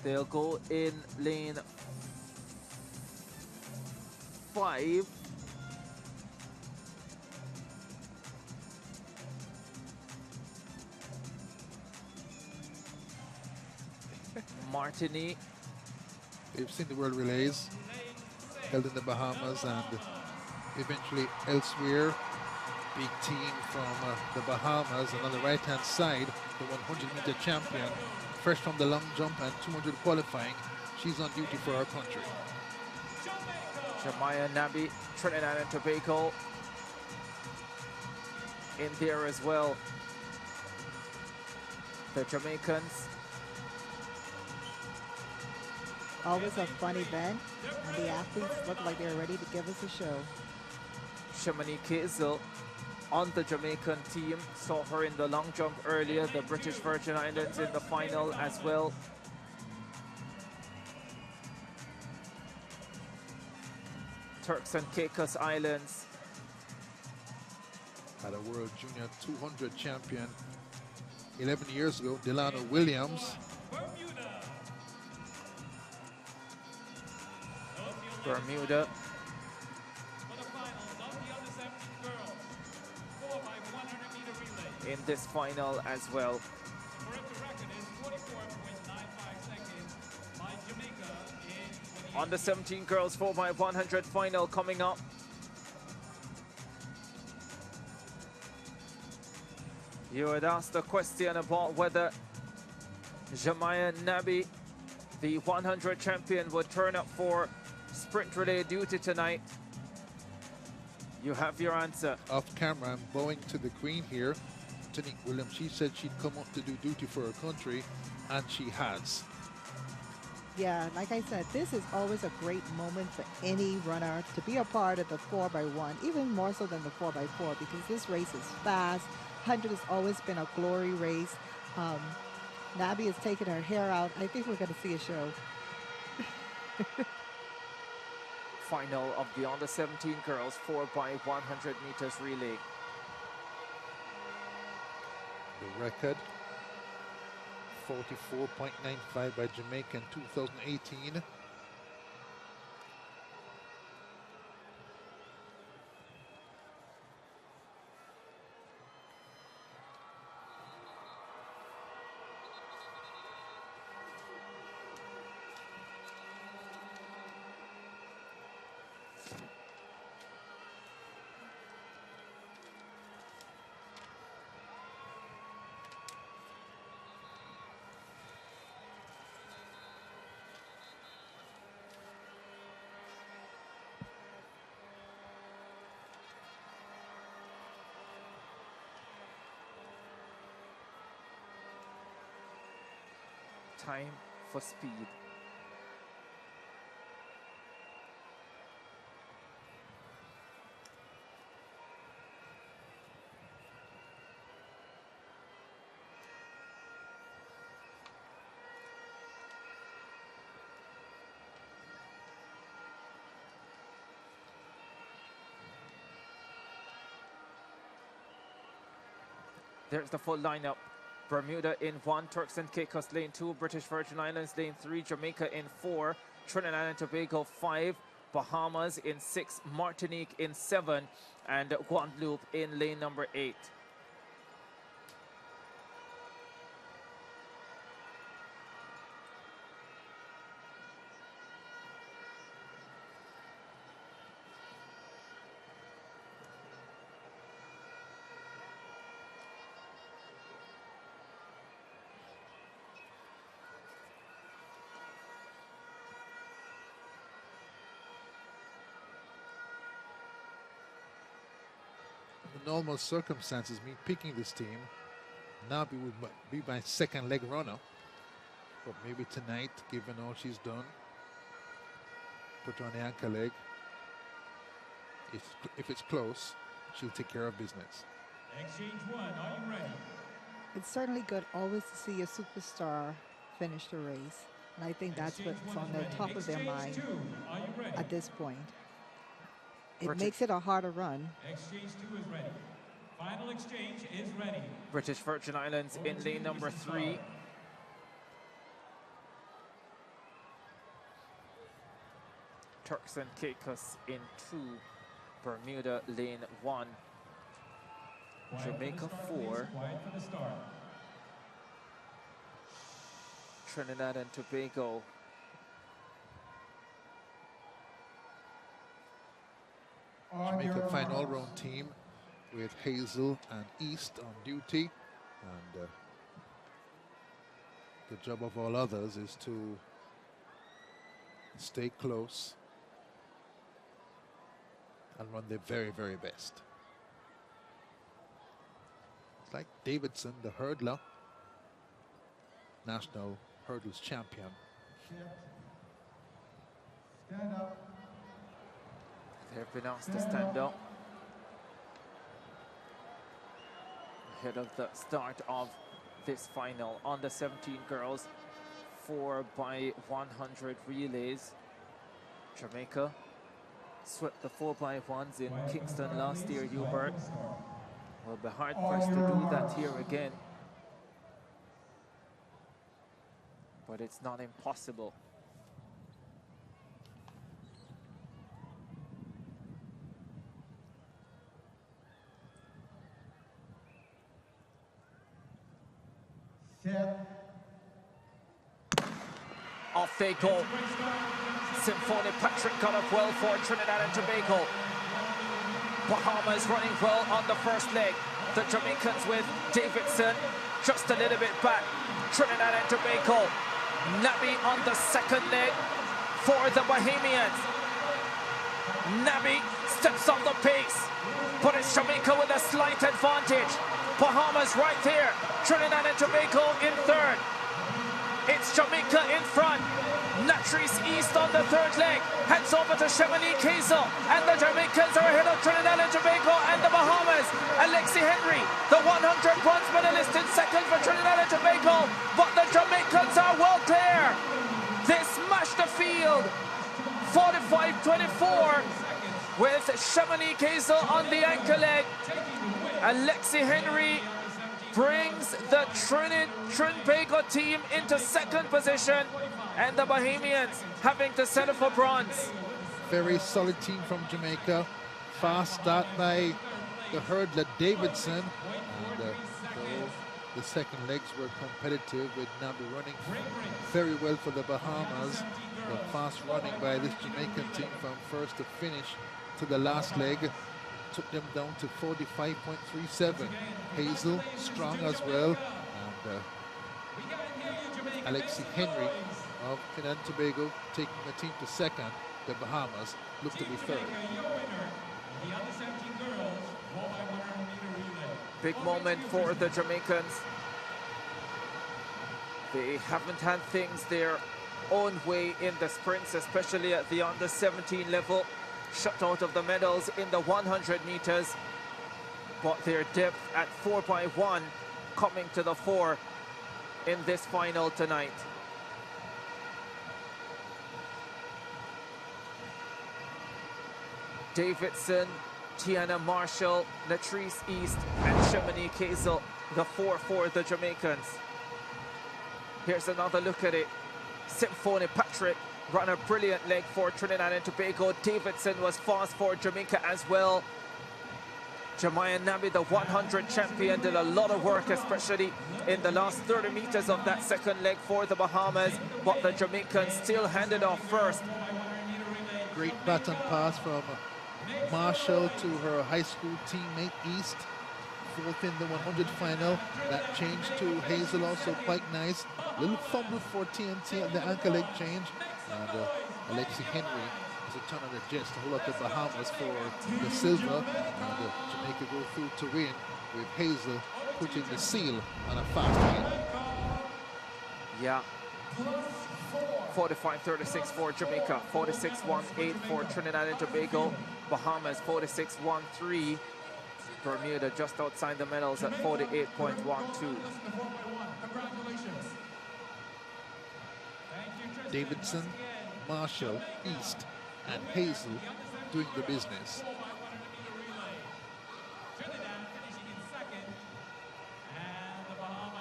They'll go in lane 5. Martinique. We've seen the World Relays held in the Bahamas and eventually elsewhere. Big team from the Bahamas, and on the right-hand side, the 100-meter champion, fresh from the long jump and 200 qualifying. She's on duty for our country. Jamaica Nabi, Trinidad and Tobago in there as well. The Jamaicans. Always a fun event, and the athletes look like they're ready to give us a show. Shamani Kizel on the Jamaican team. Saw her in the long jump earlier. The British Virgin Islands in the final as well. Turks and Caicos Islands. Had a World Junior 200 champion 11 years ago, Delano Williams. Bermuda. In this final as well. On the 17 girls 4x100 final coming up. You had asked the question about whether Jamaica Nabi, the 100 champion, would turn up for sprint relay duty tonight. You have your answer. Off camera, I'm bowing to the Queen here, Tanique Williams. She said she'd come up to do duty for her country, and she has. Yeah, like I said, this is always a great moment for any runner to be a part of the 4x1, even more so than the 4x4, because this race is fast. 100 has always been a glory race. Nabi has taken her hair out. I think we're going to see a show. Final of the under 17 girls 4x100 meters relay. The record 44.95 by Jamaica in 2018. Time for speed. There's the full lineup. Bermuda in 1, Turks and Caicos lane 2, British Virgin Islands lane 3, Jamaica in 4, Trinidad and Tobago 5, Bahamas in 6, Martinique in 7, and Guadeloupe in lane number 8. In normal circumstances, me picking this team, Nabi would be my second leg runner. But maybe tonight, given all she's done, put her on the anchor leg. If it's close, she'll take care of business. Exchange 1, are you ready? It's certainly good always to see a superstar finish the race. And I think that's what's on the top of their mind at this point. It makes it a harder run. Exchange 2 is ready. Final exchange is ready. British Virgin Islands in lane number 3. Turks and Caicos in 2, Bermuda lane 1, Jamaica 4, Trinidad and Tobago Jamaica fine all-round team with Hazel and East on duty, and the job of all others is to stay close and run their very, very best. It's like Davidson, the hurdler, national hurdles champion. Stand up. They've been asked to stand up ahead of the start of this final. Under 17 girls 4x100 relays. Jamaica swept the 4x1s in Kingston last year, Hubert. Will be hard pressed to do that here again, but it's not impossible. Off they go. Symphony Patrick got up well for Trinidad and Tobago. Bahamas running well on the first leg. The Jamaicans with Davidson just a little bit back. Trinidad and Tobago. Nabi on the second leg for the Bahamians. Nabi steps on the pace, but it's Jamaica with a slight advantage. Bahamas right there. Trinidad and Tobago in third. It's Jamaica in front. Natrice East on the third leg. Heads over to Chamonix Hazel. And the Jamaicans are ahead of Trinidad and Tobago and the Bahamas. Alexi Henry, the 100 bronze medalist, in second for Trinidad and Tobago. But the Jamaicans are well clear. They smash the field. 45-24 with Chamonix Hazel on the anchor leg. Alexi Henry brings the Tobago team into second position, and the Bahamians having to settle for bronze. Very solid team from Jamaica. Fast start by the hurdler Davidson, and the second legs were competitive, with Nabi running very well for the Bahamas. The fast running by this Jamaican team from first to finish to the last leg took them down to 45.37. Hazel strong as well, and Alexi Henry of Trinidad and Tobago taking the team to second. The Bahamas look to be third. Big moment for the Jamaicans. They haven't had things their own way in the sprints, especially at the under 17 level. Shut out of the medals in the 100 meters, but their depth at 4x1 coming to the fore in this final tonight. Davidson, Tiana Marshall, Natrice East, and Chamonix Hazel, the 4 for the Jamaicans. Here's another look at it. Symphony Patrick ran a brilliant leg for Trinidad and Tobago. Davidson was fast for Jamaica as well. Jemiah Nabi, the 100 champion, did a lot of work, especially in the last 30 meters of that second leg for the Bahamas, but the Jamaicans still handed off first. Great baton pass from Marshall to her high school teammate East. Fourth in the 100 final. That change to Hazel also quite nice. Little fumble for TNT at the ankle leg change. And Alexi Henry is a turn of the jets to hold up the Bahamas for the silver. And Jamaica go through to win, with Hazel putting the seal on a fast win. Yeah. 45-36 for Jamaica, 46-18 for Trinidad and Tobago. Bahamas 46-13. Bermuda just outside the medals at 48.12. Davidson, Marshall, East, and Hazel doing the business.